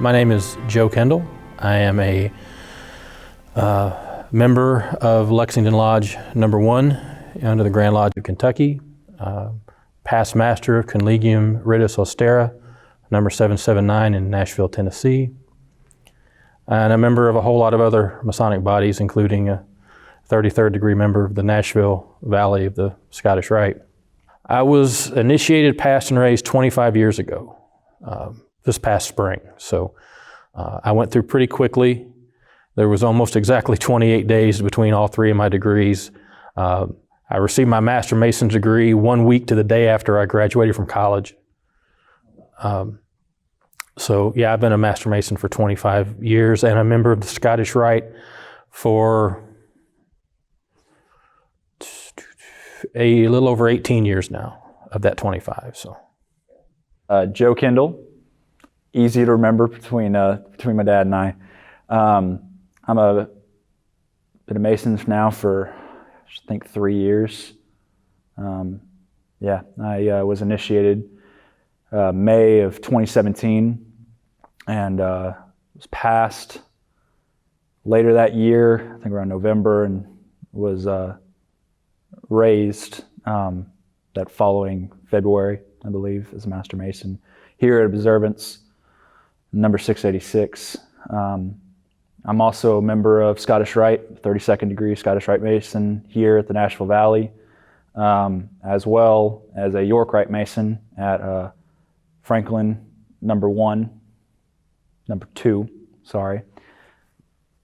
My name is Joe Kindoll. I am a member of Lexington Lodge number 1 under the Grand Lodge of Kentucky, past master of Collegium Ritus Austera, number 779 in Nashville, Tennessee, and a member of a whole lot of other Masonic bodies, including a 33rd degree member of the Nashville Valley of the Scottish Rite. I was initiated, passed, and raised 25 years ago, this past spring. So I went through pretty quickly. There was almost exactly 28 days between all 3 of my degrees. I received my Master Mason's degree 1 week to the day after I graduated from college. So yeah, I've been a Master Mason for 25 years and a member of the Scottish Rite for a little over 18 years now of that 25. So, Joe Kindoll, easy to remember between my dad and I. Been a Mason now for I think 3 years. I was initiated May of 2017 and was passed later that year, I think around November, and was raised that following February, I believe, as a Master Mason here at Observance, number 686. I'm also a member of Scottish Rite, 32nd degree Scottish Rite Mason here at the Nashville Valley, as well as a York Rite Mason at Franklin number 2, sorry.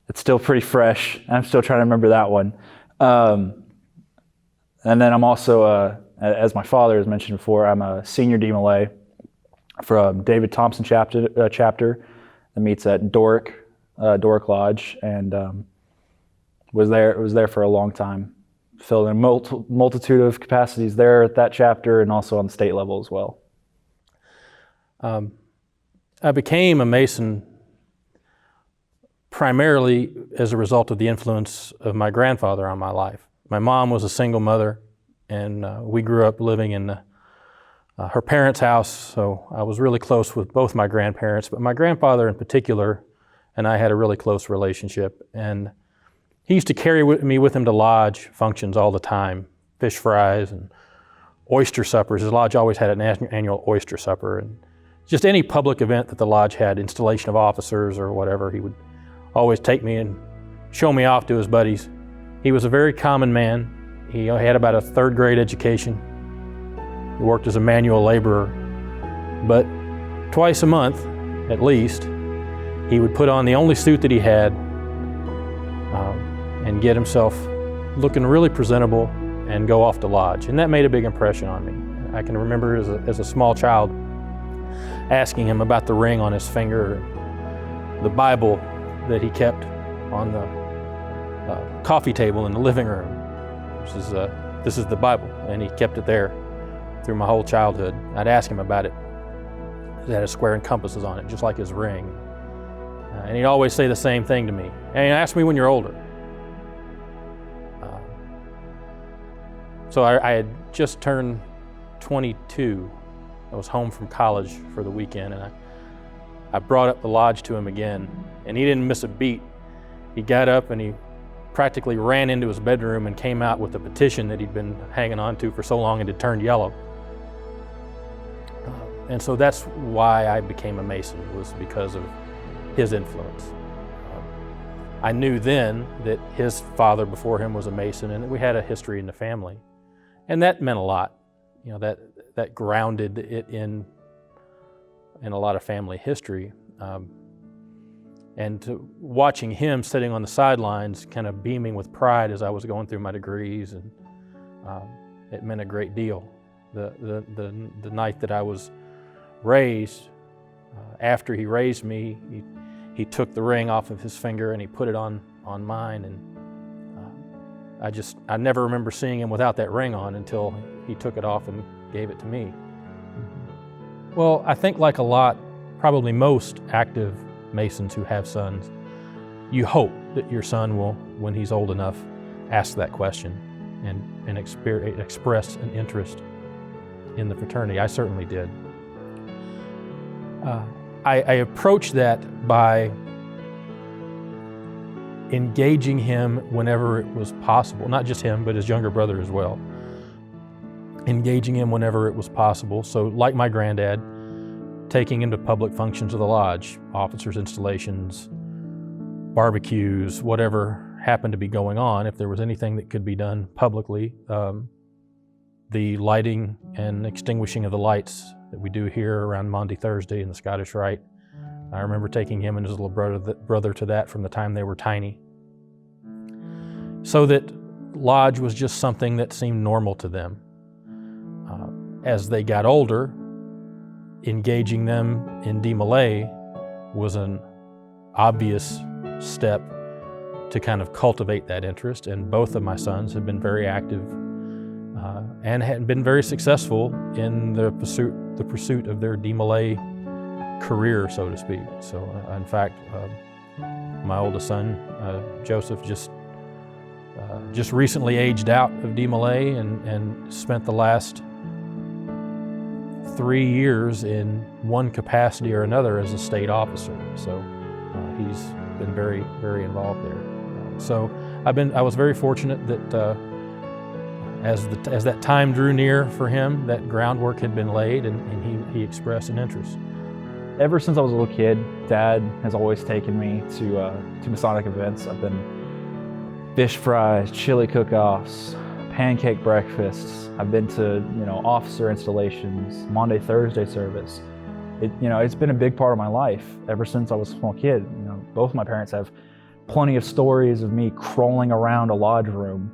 It's still pretty fresh. I'm still trying to remember that one. And then I'm also, as my father has mentioned before, I'm a senior DMLA from David Thompson chapter that meets at Doric Lodge, and was there for a long time. Filled in a multitude of capacities there at that chapter and also on the state level as well. I became a Mason primarily as a result of the influence of my grandfather on my life. My mom was a single mother, and we grew up living in her parents' house, so I was really close with both my grandparents, but my grandfather in particular and I had a really close relationship, and he used to carry me with him to lodge functions all the time, fish fries and oyster suppers. His lodge always had an annual oyster supper, and just any public event that the lodge had, installation of officers or whatever, he would always take me and show me off to his buddies. He was a very common man. He had about a 3rd grade education. He worked as a manual laborer, but twice a month, at least, he would put on the only suit that he had and get himself looking really presentable and go off to lodge. And that made a big impression on me. I can remember as a small child asking him about the ring on his finger, the Bible that he kept on the coffee table in the living room. This is the Bible, and he kept it there through my whole childhood. I'd ask him about it. It had a square and compasses on it, just like his ring. And he'd always say the same thing to me. And he'd ask me when you're older. So I had just turned 22. I was home from college for the weekend, and I brought up the lodge to him again, and he didn't miss a beat. He got up and he practically ran into his bedroom and came out with a petition that he'd been hanging on to for so long it had turned yellow. And so that's why I became a Mason, was because of his influence. I knew then that his father before him was a Mason, and that we had a history in the family. And that meant a lot. You know, that grounded it in a lot of family history. And watching him sitting on the sidelines, kind of beaming with pride as I was going through my degrees, and it meant a great deal. The night that I was raised, after he raised me, he took the ring off of his finger and he put it on mine, and I never remember seeing him without that ring on until he took it off and gave it to me. Well, I think like probably most active Masons who have sons, you hope that your son will, when he's old enough, ask that question and express an interest in the fraternity. I certainly did. I approached that by engaging him whenever it was possible, not just him, but his younger brother as well. Engaging him whenever it was possible. So like my granddad, taking him to public functions of the lodge, officers' installations, barbecues, whatever happened to be going on. If there was anything that could be done publicly, the lighting and extinguishing of the lights that we do here around Maundy Thursday in the Scottish Rite. I remember taking him and his little brother to that from the time they were tiny. So that lodge was just something that seemed normal to them. As they got older, engaging them in DeMolay was an obvious step to kind of cultivate that interest, and both of my sons have been very active and had been very successful in the pursuit of their DeMolay career, so to speak. So in fact, my oldest son, Joseph, just recently aged out of DeMolay and spent the last 3 years in one capacity or another as a state officer. So he's been very, very involved there. So I was very fortunate that as that time drew near for him, that groundwork had been laid, and he expressed an interest. Ever since I was a little kid, Dad has always taken me to Masonic events. I've been fish fries, chili cook-offs, pancake breakfasts. I've been to officer installations, Maundy Thursday service. It's been a big part of my life ever since I was a small kid. Both my parents have plenty of stories of me crawling around a lodge room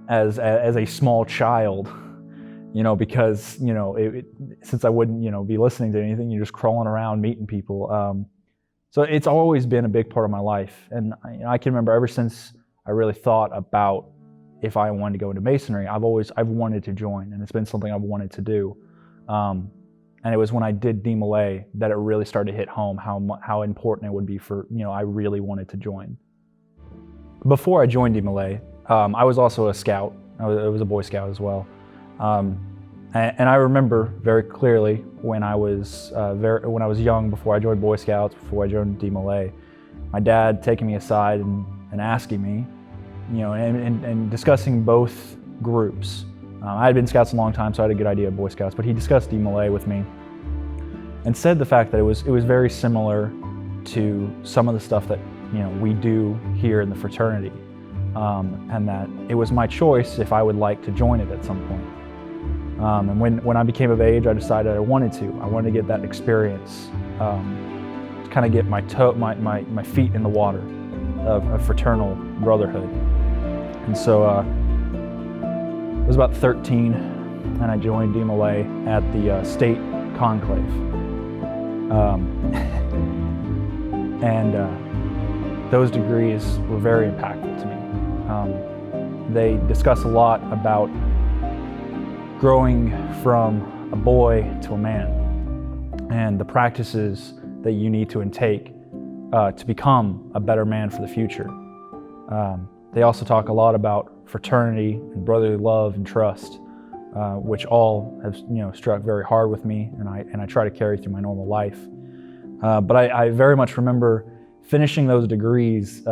as a small child, because since I wouldn't be listening to anything, you're just crawling around meeting people. So it's always been a big part of my life, and I can remember ever since I really thought about if I wanted to go into Masonry, I've wanted to join, and it's been something I've wanted to do. And it was when I did DeMolay that it really started to hit home how important it would be for I really wanted to join. Before I joined DeMolay, I was also a scout. I was a Boy Scout as well. And I remember very clearly when I was young, before I joined Boy Scouts, before I joined DeMolay, my dad taking me aside and asking me, and discussing both groups. I had been Scouts a long time, so I had a good idea of Boy Scouts, but he discussed DeMolay with me and said the fact that it was very similar to some of the stuff that we do here in the fraternity, and that it was my choice if I would like to join it at some point. And when I became of age, I decided I wanted to get that experience, to kind of get my feet in the water of fraternal brotherhood. And so I was about 13, and I joined DeMolay at the state conclave. And those degrees were very impactful to me. They discuss a lot about growing from a boy to a man and the practices that you need to intake to become a better man for the future. They also talk a lot about fraternity and brotherly love and trust, which all have struck very hard with me, and I try to carry through my normal life. But I very much remember finishing those degrees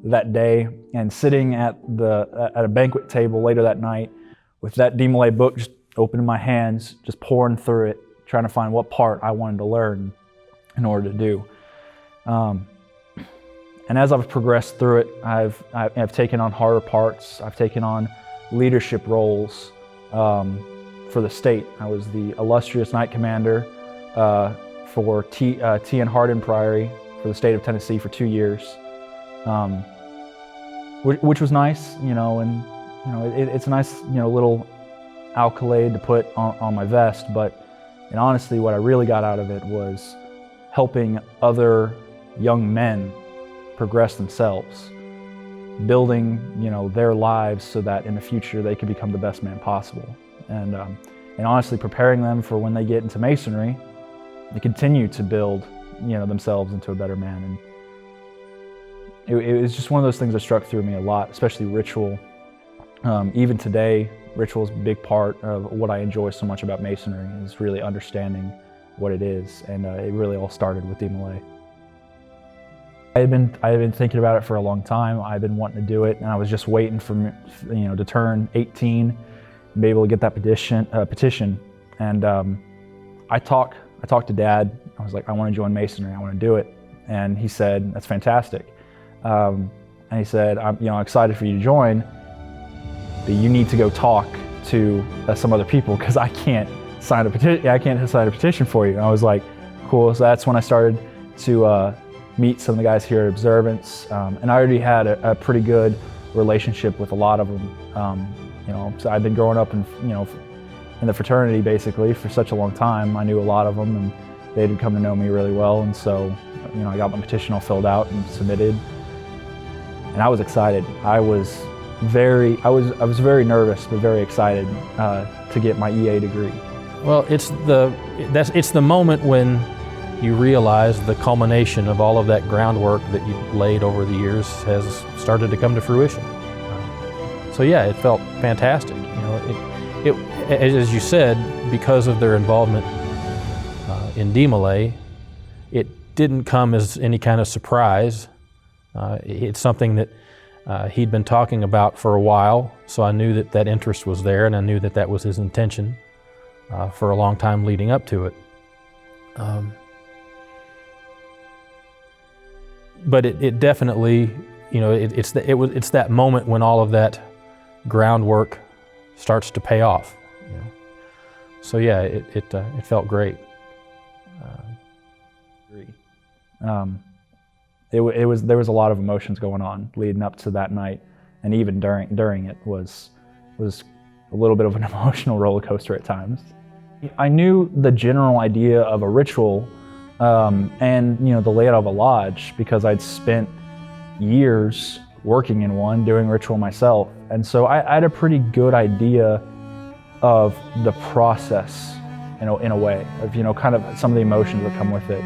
that day and sitting at a banquet table later that night with that DeMolay book just open in my hands, just pouring through it, trying to find what part I wanted to learn in order to do. And as I've progressed through it, I've taken on harder parts. I've taken on leadership roles for the state. I was the illustrious Knight Commander for T and Hardin Priory for the state of Tennessee for 2 years, which was nice, and it's a nice little accolade to put on my vest. But honestly, what I really got out of it was helping other young men progress themselves, building their lives so that in the future they could become the best man possible, and honestly preparing them for when they get into Masonry to continue to build themselves into a better man. And it was just one of those things that struck through me a lot, especially ritual. Even today, ritual is a big part of what I enjoy so much about Masonry, is really understanding what it is, and it really all started with DMLA. I had been thinking about it for a long time. I've been wanting to do it, and I was just waiting for to turn 18 and be able to get that petition. And I talked to Dad. I was like, I want to join Masonry. I want to do it. And he said, that's fantastic. And he said, I'm excited for you to join, but you need to go talk to some other people because I can't sign a petition. I can't sign a petition for you. And I was like, cool. So that's when I started to meet some of the guys here at Observance, and I already had a pretty good relationship with a lot of them. So I've been growing up in the fraternity basically for such a long time. I knew a lot of them, and they had come to know me really well. And so, I got my petition all filled out and submitted, and I was excited. I was very nervous, but very excited to get my EA degree. Well, it's the moment when you realize the culmination of all of that groundwork that you've laid over the years has started to come to fruition. So yeah, it felt fantastic. As you said, because of their involvement in DMLA, it didn't come as any kind of surprise. It's something that he'd been talking about for a while, so I knew that interest was there, and I knew that was his intention for a long time leading up to it. But it definitely, it's that moment when all of that groundwork starts to pay off. So yeah, it felt great. There was a lot of emotions going on leading up to that night, and even during it was a little bit of an emotional roller coaster at times. I knew the general idea of a ritual and the layout of a lodge because I'd spent years working in one, doing ritual myself, and so I had a pretty good idea of the process, in a way of kind of some of the emotions that come with it.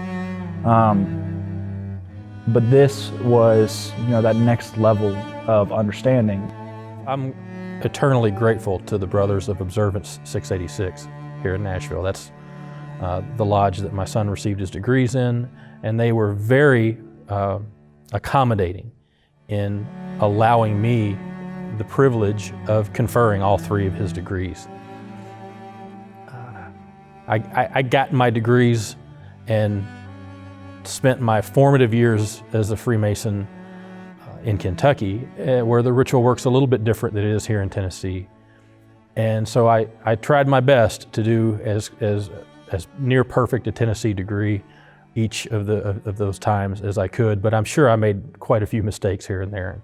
But this was that next level of understanding. I'm eternally grateful to the Brothers of Observance 686 here in Nashville. That's the lodge that my son received his degrees in, and they were very accommodating in allowing me the privilege of conferring all 3 of his degrees. I got my degrees and spent my formative years as a Freemason in Kentucky, where the ritual works a little bit different than it is here in Tennessee. And so I tried my best to do as near perfect a Tennessee degree each of those times as I could, but I'm sure I made quite a few mistakes here and there and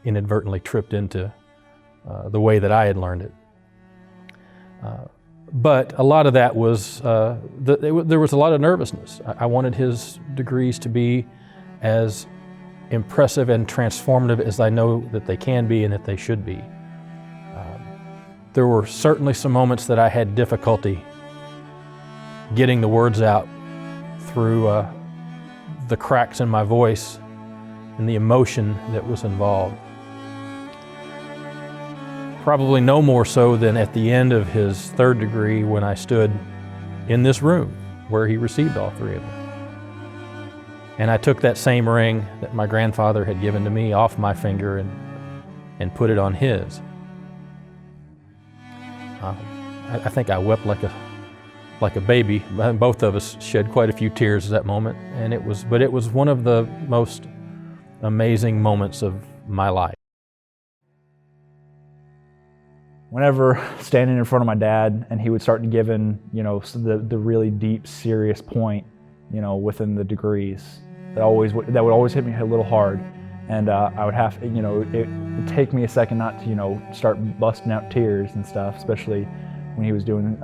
inadvertently tripped into the way that I had learned it. But a lot of that was, there was a lot of nervousness. I wanted his degrees to be as impressive and transformative as I know that they can be and that they should be. There were certainly some moments that I had difficulty getting the words out through the cracks in my voice and the emotion that was involved. Probably no more so than at the end of his 3rd degree when I stood in this room where he received all 3 of them. And I took that same ring that my grandfather had given to me off my finger and put it on his. I think I wept like a baby. Both of us shed quite a few tears at that moment, and it was one of the most amazing moments of my life. Whenever standing in front of my dad and he would start giving, the really deep, serious point, within the degrees, that would always hit me a little hard, and I would have, it would take me a second not to, start busting out tears and stuff, especially when he was doing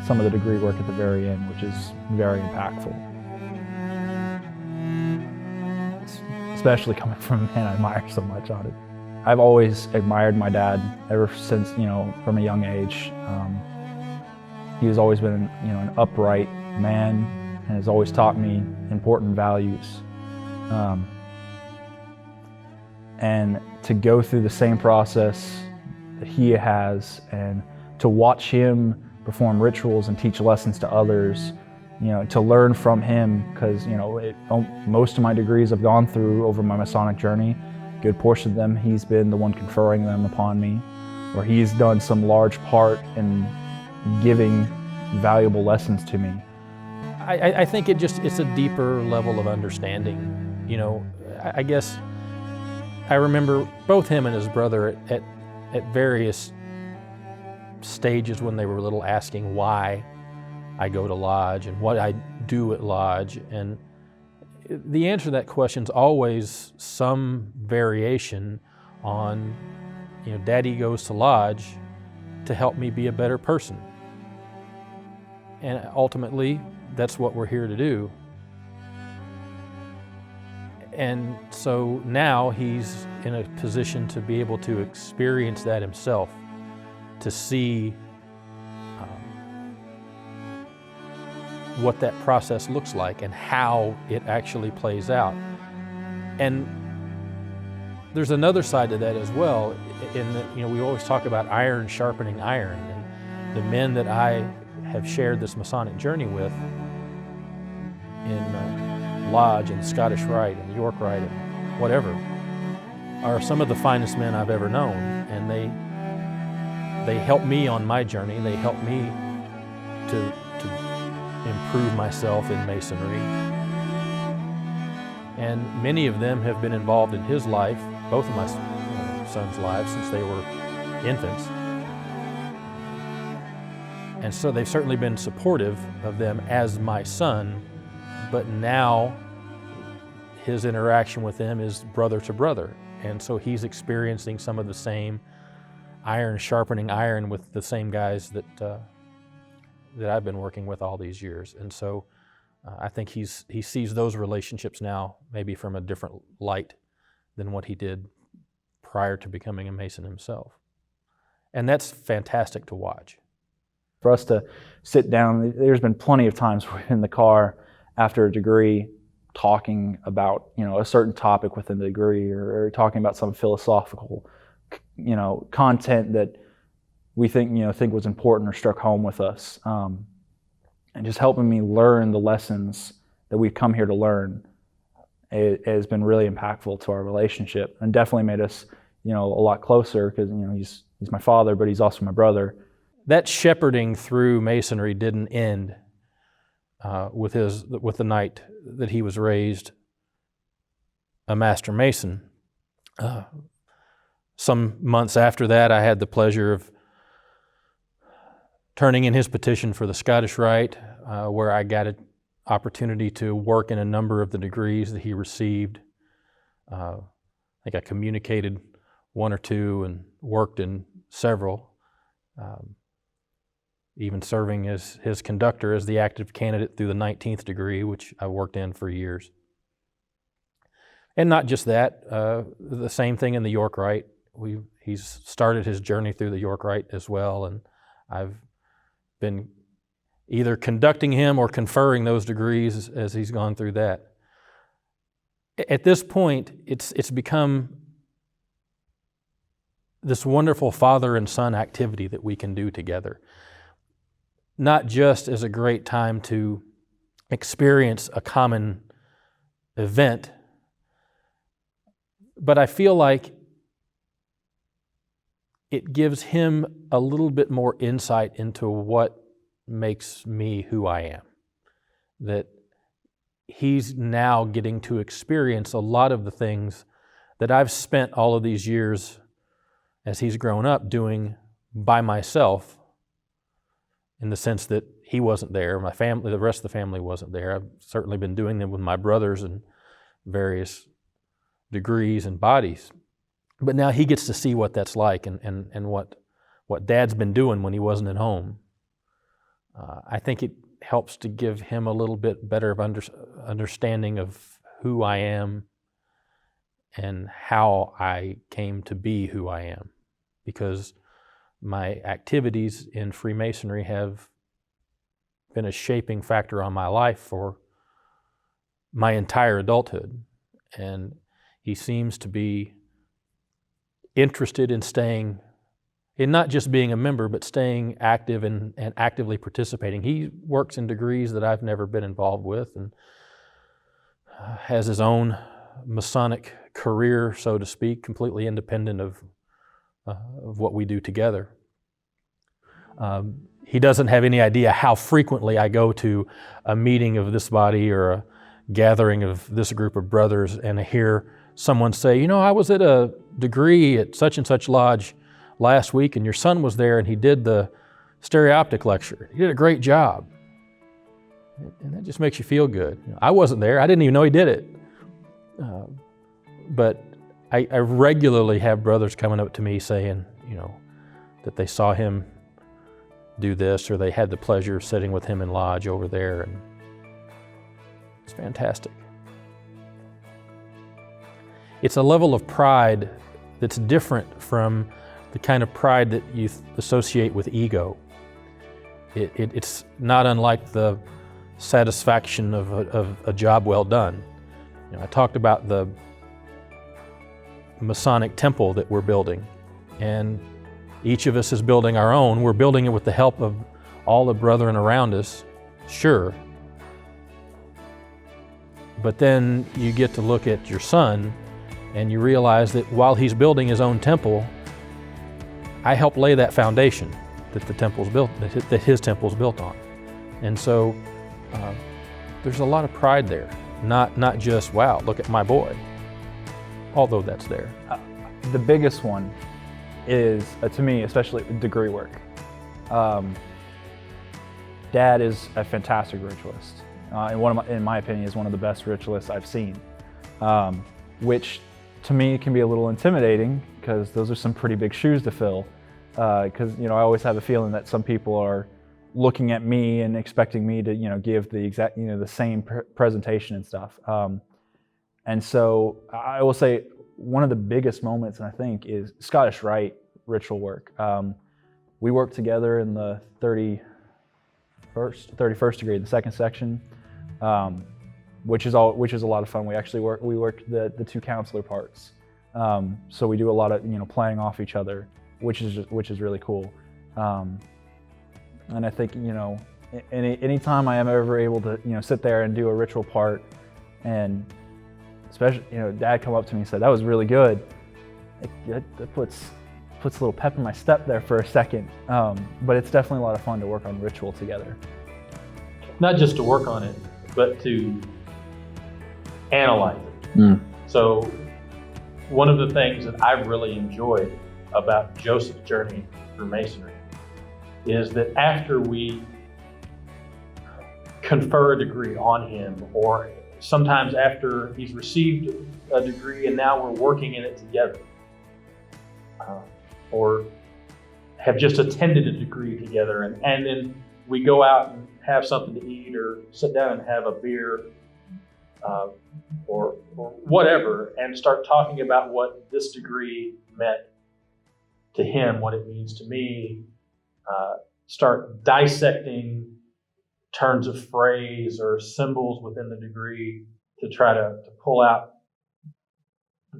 some of the degree work at the very end, which is very impactful. Especially coming from a man I admire so much on it. I've always admired my dad ever since, from a young age. He has always been, an upright man and has always taught me important values. And to go through the same process that he has and to watch him perform rituals and teach lessons to others to learn from him, because, most of my degrees I've gone through over my Masonic journey, a good portion of them, he's been the one conferring them upon me, or he's done some large part in giving valuable lessons to me. I think it's a deeper level of understanding. I guess I remember both him and his brother at various stages when they were little asking why I go to Lodge and what I do at Lodge. And the answer to that question is always some variation on, Daddy goes to Lodge to help me be a better person. And ultimately, that's what we're here to do. And so now he's in a position to be able to experience that himself, to see what that process looks like and how it actually plays out. And there's another side to that as well, in that, we always talk about iron sharpening iron, and the men that I have shared this Masonic journey with in Lodge and Scottish Rite and York Rite and whatever are some of the finest men I've ever known, and they help me on my journey. They help me to improve myself in Masonry. And many of them have been involved in his life, both of my sons' lives, since they were infants. And so they've certainly been supportive of them as my son, but now his interaction with them is brother to brother. And so he's experiencing some of the same iron sharpening iron with the same guys that I've been working with all these years. And so I think he sees those relationships now maybe from a different light than what he did prior to becoming a Mason himself. And that's fantastic to watch. For us to sit down, there's been plenty of times we're in the car after a degree talking about, a certain topic within the degree, or talking about some philosophical, content that we think was important or struck home with us, and just helping me learn the lessons that we've come here to learn. It has been really impactful to our relationship, and definitely made us, a lot closer, because he's my father, but he's also my brother. That shepherding through Masonry didn't end with the night that he was raised a Master Mason. Some months after that, I had the pleasure of turning in his petition for the Scottish Rite, where I got an opportunity to work in a number of the degrees that he received. I think I communicated one or two and worked in several, even serving as his conductor as the active candidate through the 19th degree, which I worked in for years. And not just that, the same thing in the York Rite. He's started his journey through the York Rite as well, and I've been either conducting him or conferring those degrees as he's gone through that. At this point, it's become this wonderful father and son activity that we can do together. Not just as a great time to experience a common event, but I feel like it gives him a little bit more insight into what makes me who I am. That he's now getting to experience a lot of the things that I've spent all of these years as he's grown up doing by myself, in the sense that he wasn't there, my family, the rest of the family wasn't there. I've certainly been doing them with my brothers in various degrees and bodies. But now he gets to see what that's like, and what Dad's been doing when he wasn't at home. I think it helps to give him a little bit better of understanding of who I am and how I came to be who I am. Because my activities in Freemasonry have been a shaping factor on my life for my entire adulthood. And he seems to be interested in staying in not just being a member, but staying active and actively participating. He works in degrees that I've never been involved with, and has his own Masonic career, so to speak, completely independent of what we do together. He doesn't have any idea how frequently I go to a meeting of this body or a gathering of this group of brothers and I hear someone say, I was at a degree at such and such lodge last week and your son was there and he did the stereoptic lecture. He did a great job. And that just makes you feel good. I wasn't there. I didn't even know he did it. But I regularly have brothers coming up to me saying, that they saw him do this or they had the pleasure of sitting with him in lodge over there. And it's fantastic. It's a level of pride that's different from the kind of pride that you associate with ego. It's not unlike the satisfaction of a job well done. I talked about the Masonic temple that we're building, and each of us is building our own. We're building it with the help of all the brethren around us, sure. But then you get to look at your son and you realize that while he's building his own temple, I helped lay that foundation that the temple's built, that his temple's built on. And so there's a lot of pride there, not just, wow, look at my boy, although that's there. The biggest one is, to me, especially degree work. Dad is a fantastic ritualist, and in my opinion, is one of the best ritualists I've seen, which to me can be a little intimidating because those are some pretty big shoes to fill. Because I always have a feeling that some people are looking at me and expecting me to give the exact the same presentation and stuff. And so I will say one of the biggest moments, and I think, is Scottish Rite ritual work. We worked together in the 31st degree, the second section, which is a lot of fun. We actually worked the two counselor parts. So we do a lot of playing off each other, which is really cool. And I think anytime I am ever able to sit there and do a ritual part, and especially Dad come up to me and said that was really good, that puts a little pep in my step there for a second. But it's definitely a lot of fun to work on ritual together. Not just to work on it, but to analyze it. So one of the things that I've really enjoyed about Joseph's journey through Masonry is that after we confer a degree on him, or sometimes after he's received a degree and now we're working in it together, or have just attended a degree together, and then we go out and have something to eat or sit down and have a beer or whatever, and start talking about what this degree meant to him, what it means to me, start dissecting turns of phrase or symbols within the degree to try to pull out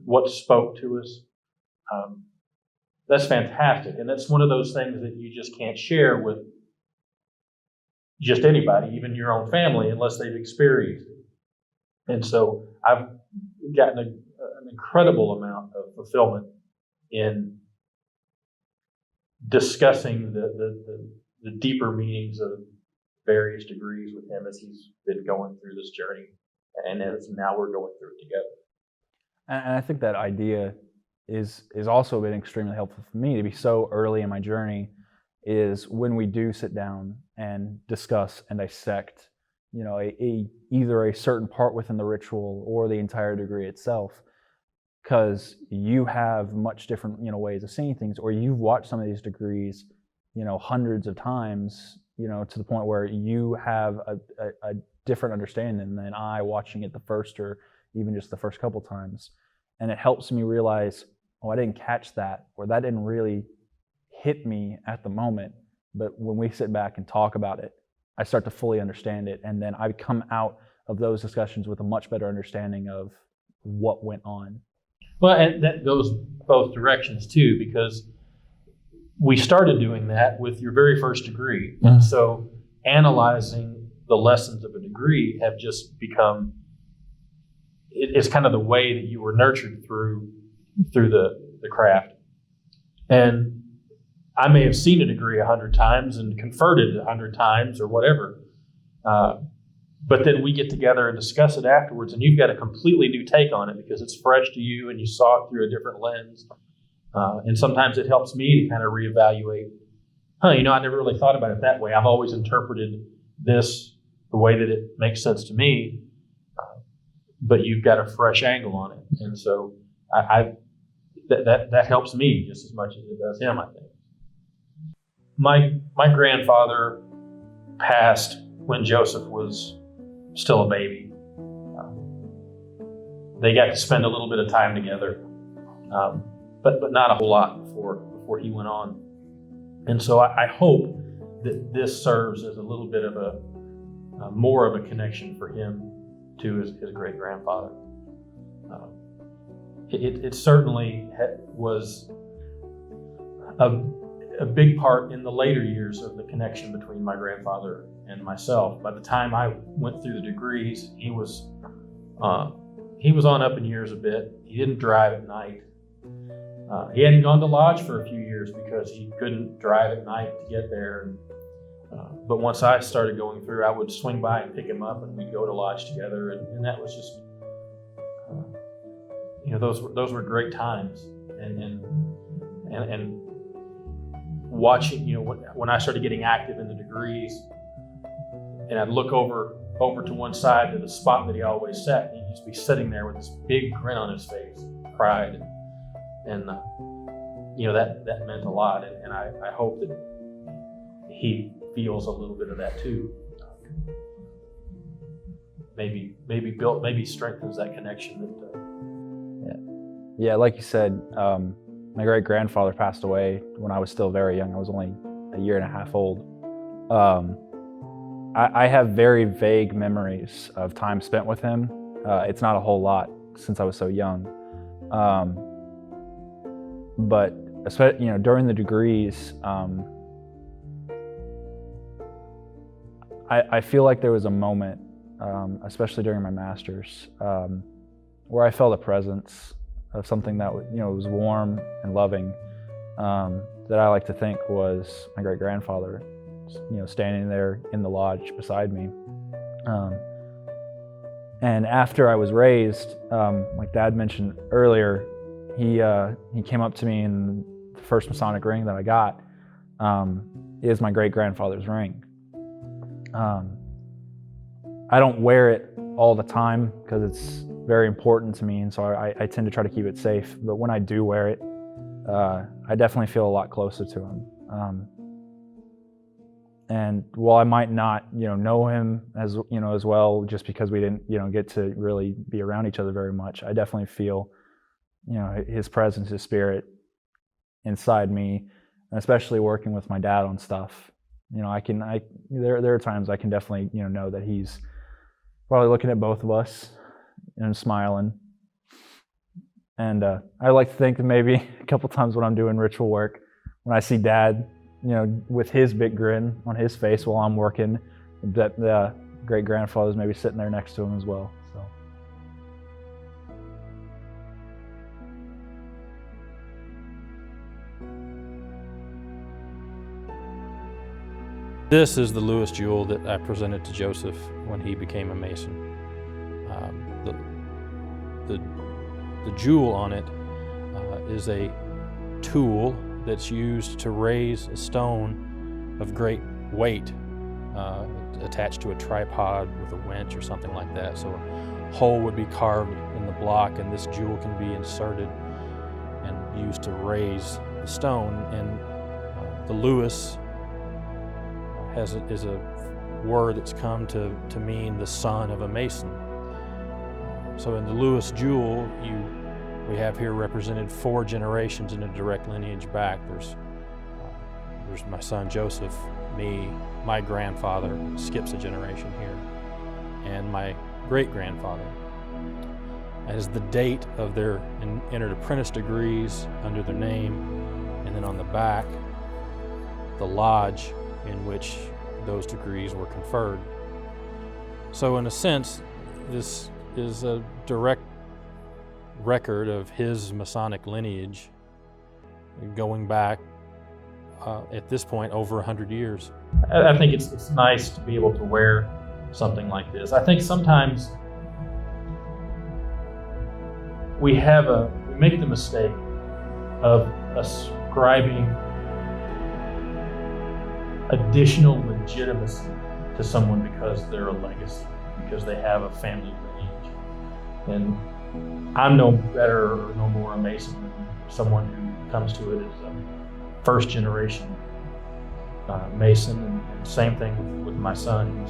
what spoke to us. That's fantastic. And that's one of those things that you just can't share with just anybody, even your own family, unless they've experienced it. And so I've gotten an incredible amount of fulfillment in discussing the deeper meanings of various degrees with him as he's been going through this journey, and as now we're going through it together. And I think that idea is also been extremely helpful for me to be so early in my journey, is when we do sit down and discuss and dissect either a certain part within the ritual or the entire degree itself, because you have much different ways of seeing things, or you've watched some of these degrees hundreds of times to the point where you have a different understanding than I watching it the first or even just the first couple times. And it helps me realize, I didn't catch that, or that didn't really hit me at the moment, but when we sit back and talk about it, I start to fully understand it, and then I come out of those discussions with a much better understanding of what went on. Well, and that goes both directions too, because we started doing that with your very first degree. Mhm. So analyzing the lessons of a degree have just become, it's kind of the way that you were nurtured through the craft. And I may have seen a degree 100 times and conferred it 100 times or whatever. But then we get together and discuss it afterwards, and you've got a completely new take on it because it's fresh to you and you saw it through a different lens. And sometimes it helps me to kind of reevaluate, I never really thought about it that way. I've always interpreted this the way that it makes sense to me, but you've got a fresh angle on it. And so that helps me just as much as it does him, I think. My grandfather passed when Joseph was still a baby. They got to spend a little bit of time together, but not a whole lot before he went on. And so I hope that this serves as a little bit of more of a connection for him to his great grandfather. It certainly was a big part in the later years of the connection between my grandfather and myself. By the time I went through the degrees, he was on up in years a bit. He didn't drive at night. He hadn't gone to lodge for a few years because he couldn't drive at night to get there. But once I started going through, I would swing by and pick him up, and we'd go to lodge together. And that was just, those were great times. And watching, when I started getting active in the degrees, and I'd look over to one side to the spot that he always sat. He used to be sitting there with this big grin on his face, pride, and that meant a lot. And I hope that he feels a little bit of that too. Maybe strengthens that connection. Yeah, like you said, my great grandfather passed away when I was still very young. I was only a year and a half old. I have very vague memories of time spent with him. It's not a whole lot since I was so young. But especially, during the degrees, I feel like there was a moment, especially during my master's, where I felt a presence of something that was warm and loving, that I like to think was my great grandfather, standing there in the lodge beside me. And after I was raised, like Dad mentioned earlier, he came up to me, and the first Masonic ring that I got is my great grandfather's ring. I don't wear it all the time because it's very important to me, and so I tend to try to keep it safe. But when I do wear it, I definitely feel a lot closer to him. And while I might not, know him as well, just because we didn't, get to really be around each other very much, I definitely feel, his presence, his spirit inside me, and especially working with my dad on stuff. There are times I can definitely, know that he's probably looking at both of us and smiling. And I like to think that maybe a couple times when I'm doing ritual work, when I see Dad, with his big grin on his face while I'm working, that the great grandfather's maybe sitting there next to him as well. So. This is the Lewis jewel that I presented to Joseph when he became a Mason. The jewel on it is a tool that's used to raise a stone of great weight, attached to a tripod with a winch or something like that. So a hole would be carved in the block, and this jewel can be inserted and used to raise the stone. And the Lewis is a word that's come to mean the son of a Mason. So in the Lewis jewel, we have here represented 4 generations in a direct lineage back. There's my son Joseph, me, my grandfather skips a generation here, and my great-grandfather. As the date of their entered apprentice degrees under their name, and then on the back the lodge in which those degrees were conferred. So in a sense, this is a direct record of his Masonic lineage going back at this point over 100 years. I think it's nice to be able to wear something like this. I think sometimes we make the mistake of ascribing additional legitimacy to someone because they're a legacy, because they have a family lineage. And I'm no better or no more a Mason than someone who comes to it as a first generation Mason, and same thing with my son.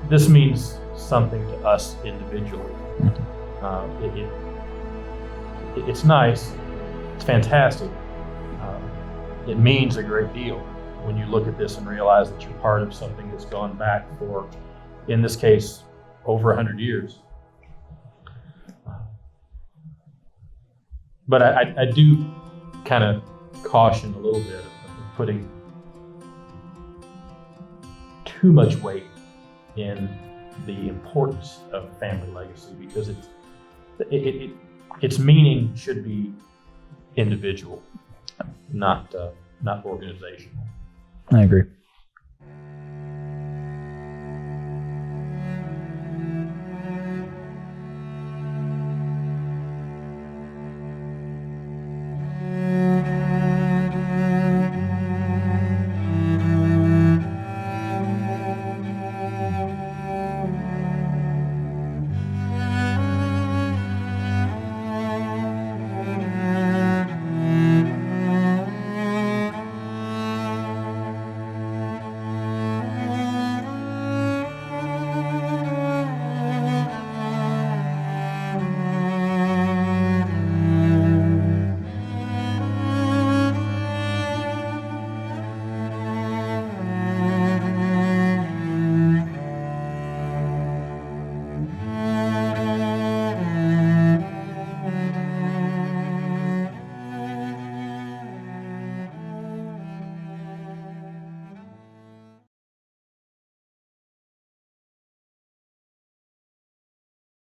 This means something to us individually. It's nice, it's fantastic. It means a great deal when you look at this and realize that you're part of something that's gone back for, in this case, over 100 years. But I do kind of caution a little bit of putting too much weight in the importance of family legacy, because its meaning should be individual, not organizational. I agree.